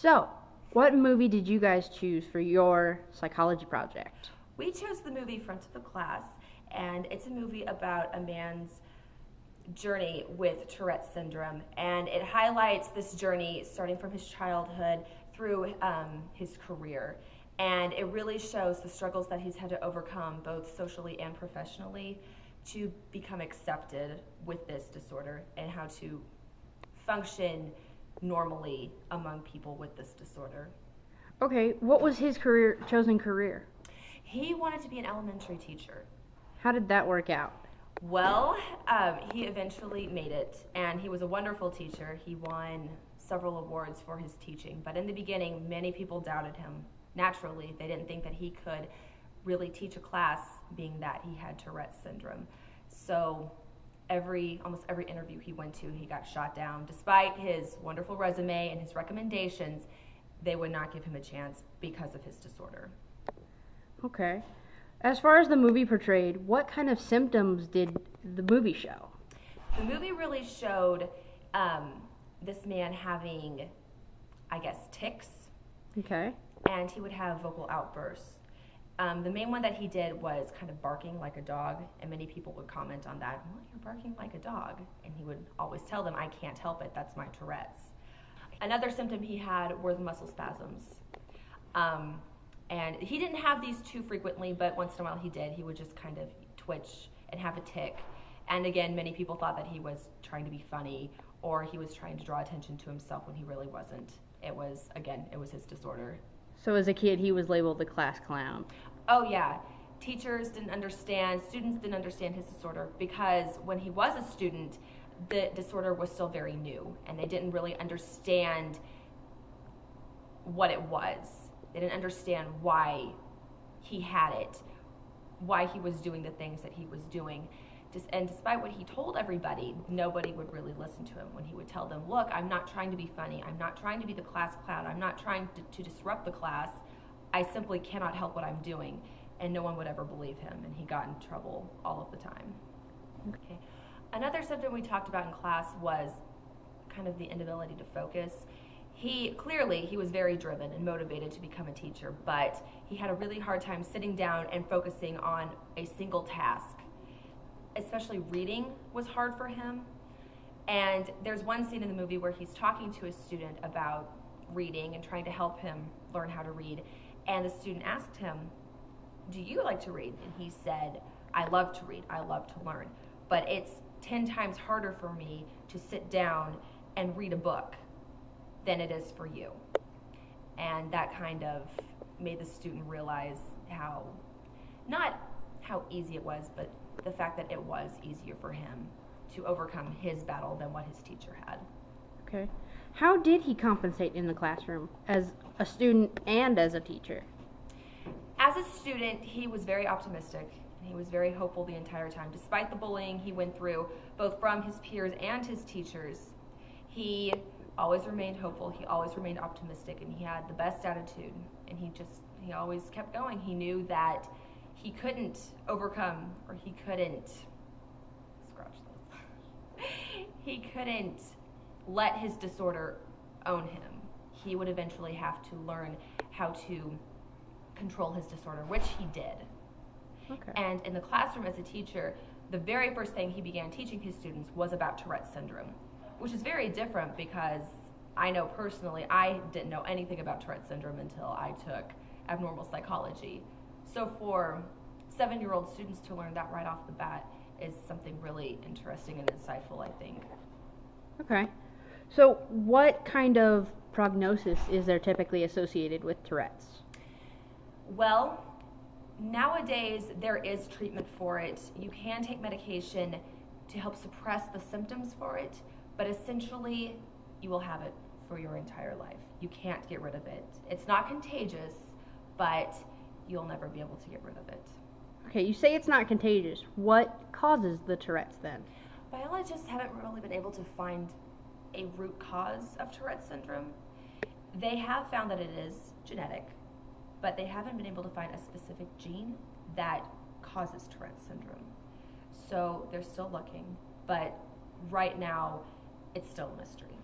So, what movie did you guys choose for your psychology project? We chose the movie Front of the Class, and it's a movie about a man's journey with Tourette's syndrome, and it highlights this journey starting from his childhood through his career. And it really shows the struggles that he's had to overcome, both socially and professionally, to become accepted with this disorder and how to function normally among people with this disorder. Okay, what was his chosen career? He wanted to be an elementary teacher. How did that work out? Well, he eventually made it, and he was a wonderful teacher. He won several awards for his teaching, but in the beginning, many people doubted him. Naturally, they didn't think that he could really teach a class, being that he had Tourette's syndrome. So almost every interview he went to, he got shot down. Despite his wonderful resume and his recommendations, they would not give him a chance because of his disorder. Okay. As far as the movie portrayed, what kind of symptoms did the movie show? The movie really showed this man having, I guess, tics, Okay. and he would have vocal outbursts. The main one that he did was kind of barking like a dog, and many people would comment on that. Well, you're barking like a dog. And he would always tell them, I can't help it, that's my Tourette's. Another symptom he had were the muscle spasms. And he didn't have these too frequently, but once in a while he did. He would just kind of twitch and have a tic. And again, many people thought that he was trying to be funny or he was trying to draw attention to himself when he really wasn't. It was his disorder. So as a kid, he was labeled the class clown. Oh yeah, teachers didn't understand, students didn't understand his disorder because when he was a student, the disorder was still very new and they didn't really understand what it was. They didn't understand why he had it, why he was doing the things that he was doing. And despite what he told everybody, nobody would really listen to him when he would tell them, look, I'm not trying to be funny. I'm not trying to be the class clown. I'm not trying to disrupt the class. I simply cannot help what I'm doing. And no one would ever believe him, and he got in trouble all of the time. Okay. Another symptom we talked about in class was kind of the inability to focus. He was very driven and motivated to become a teacher, but he had a really hard time sitting down and focusing on a single task. Especially reading was hard for him. And there's one scene in the movie where he's talking to a student about reading and trying to help him learn how to read. And the student asked him, do you like to read? And he said, I love to read. I love to learn. But it's 10 times harder for me to sit down and read a book than it is for you. And that kind of made the student realize not how easy it was, but the fact that it was easier for him to overcome his battle than what his teacher had. Okay. How did he compensate in the classroom as a student and as a teacher? As a student, he was very optimistic and he was very hopeful the entire time. Despite the bullying he went through, both from his peers and his teachers, he always remained hopeful, he always remained optimistic, and he had the best attitude, and he always kept going. He knew that he couldn't overcome, or he couldn't let his disorder own him. He would eventually have to learn how to control his disorder, which he did. Okay. And in the classroom as a teacher, the very first thing he began teaching his students was about Tourette's syndrome, which is very different because I know personally I didn't know anything about Tourette's syndrome until I took abnormal psychology. So for 7-year-old students to learn that right off the bat is something really interesting and insightful, I think. Okay. So what kind of prognosis is there typically associated with Tourette's? Well, nowadays there is treatment for it. You can take medication to help suppress the symptoms for it, but essentially you will have it for your entire life. You can't get rid of it. It's not contagious, but you'll never be able to get rid of it. Okay, you say it's not contagious. What causes the Tourette's then? Biologists haven't really been able to find a root cause of Tourette's syndrome. They have found that it is genetic, but they haven't been able to find a specific gene that causes Tourette's syndrome. So they're still looking, but right now it's still a mystery.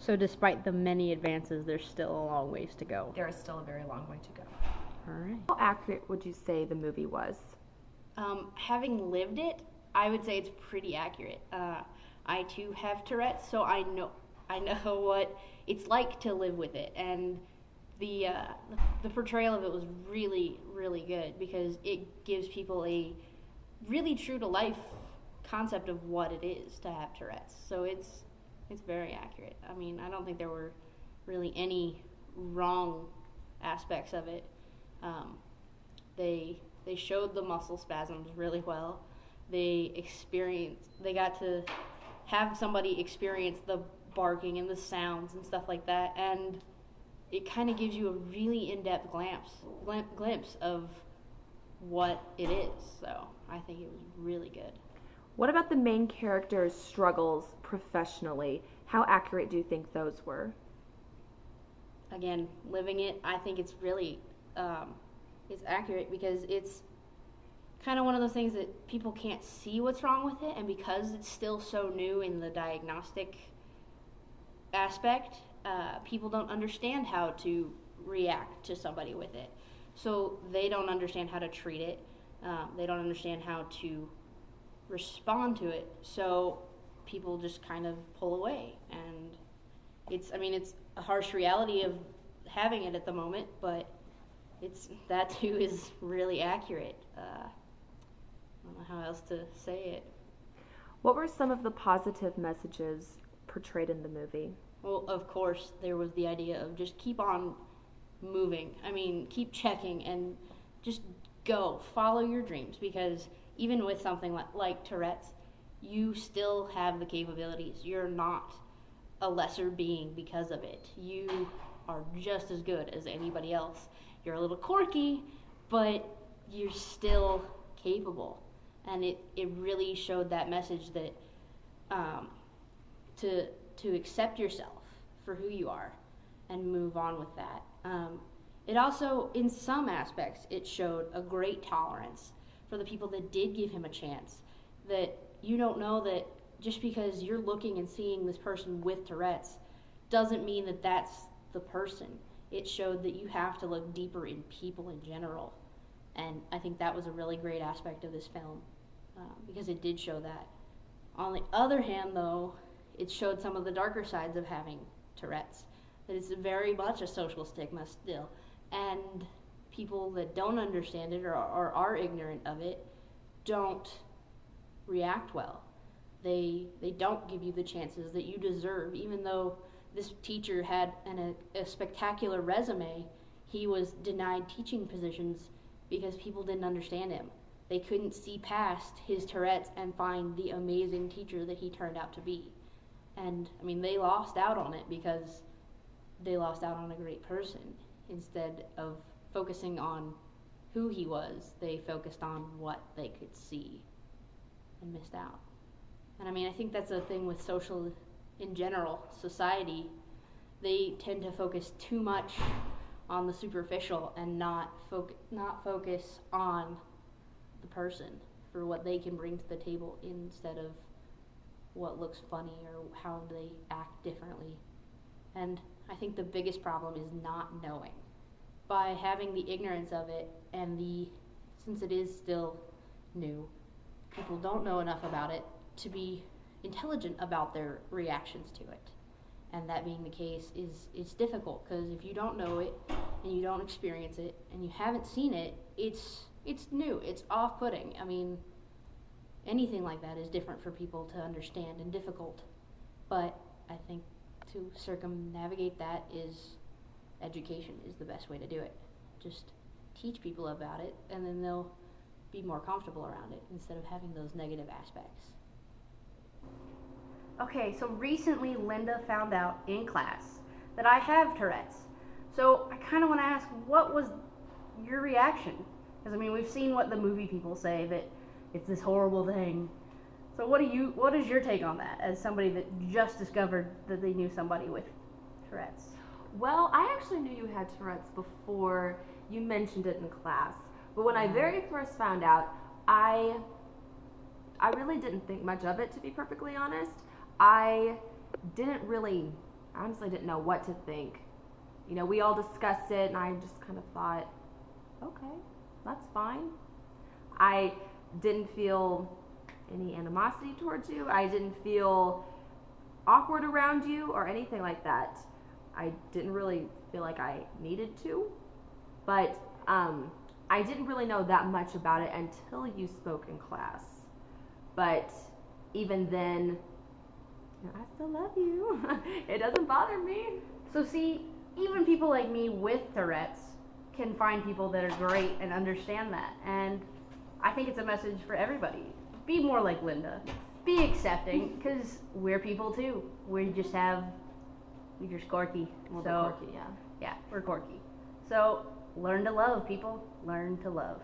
So despite the many advances, there's still a long ways to go. There is still a very long way to go. All right. How accurate would you say the movie was? Having lived it, I would say it's pretty accurate. I too have Tourette's, so I know what it's like to live with it, and the portrayal of it was really, really good because it gives people a really true to life concept of what it is to have Tourette's. So it's very accurate. I mean, I don't think there were really any wrong aspects of it. They showed the muscle spasms really well. They got to have somebody experience the barking and the sounds and stuff like that, and it kind of gives you a really in-depth glimpse of what it is. So I think it was really good. What about the main character's struggles professionally? How accurate do you think those were? Again, living it, I think it's really it's accurate because it's kind of one of those things that people can't see what's wrong with it, and because it's still so new in the diagnostic aspect, people don't understand how to react to somebody with it. So they don't understand how to treat it. They don't understand how to respond to it. So people just kind of pull away, and it's a harsh reality of having it at the moment, but that too is really accurate. I don't know how else to say it. What were some of the positive messages portrayed in the movie? Well, of course, there was the idea of just keep on moving. I mean, keep checking and just go. Follow your dreams, because even with something like Tourette's, you still have the capabilities. You're not a lesser being because of it. You are just as good as anybody else. You're a little quirky, but you're still capable. And it really showed that message that to accept yourself for who you are and move on with that. It also, in some aspects, it showed a great tolerance for the people that did give him a chance. That you don't know that just because you're looking and seeing this person with Tourette's doesn't mean that that's the person. It showed that you have to look deeper in people in general. And I think that was a really great aspect of this film, because it did show that. On the other hand, though, it showed some of the darker sides of having Tourette's. That it's very much a social stigma still. And people that don't understand it or are ignorant of it don't react well. They don't give you the chances that you deserve. Even though this teacher had a spectacular resume, he was denied teaching positions because people didn't understand him. They couldn't see past his Tourette's and find the amazing teacher that he turned out to be. And, I mean, they lost out on it because they lost out on a great person. Instead of focusing on who he was, they focused on what they could see and missed out. And, I mean, I think that's a thing with social, in general, society. They tend to focus too much on the superficial and not focus on the person for what they can bring to the table instead of what looks funny or how they act differently. And I think the biggest problem is not knowing. By having the ignorance of it and since it is still new, people don't know enough about it to be intelligent about their reactions to it. And that being the case it's difficult, because if you don't know it and you don't experience it and you haven't seen it, it's new, it's off-putting. I mean, anything like that is different for people to understand and difficult. But I think to circumnavigate that education is the best way to do it. Just teach people about it, and then they'll be more comfortable around it instead of having those negative aspects. Okay, so recently Linda found out in class that I have Tourette's. So I kind of want to ask, what was your reaction? Because, I mean, we've seen what the movie people say, that it's this horrible thing. So what is your take on that, as somebody that just discovered that they knew somebody with Tourette's? Well, I actually knew you had Tourette's before you mentioned it in class. But when I very first found out, I really didn't think much of it, to be perfectly honest. I didn't really I honestly didn't know what to think. You know, we all discussed it, and I just kind of thought, okay, that's fine. I didn't feel any animosity towards you. I didn't feel awkward around you or anything like that. I didn't really feel like I needed to, but I didn't really know that much about it until you spoke in class. But even then, I still love you. It doesn't bother me. So see, even people like me with Tourette's can find people that are great and understand that. And I think it's a message for everybody. Be more like Linda. Be accepting, because we're people too. We're just quirky. Well, So quirky, yeah. yeah, we're quirky. So learn to love, people. Learn to love.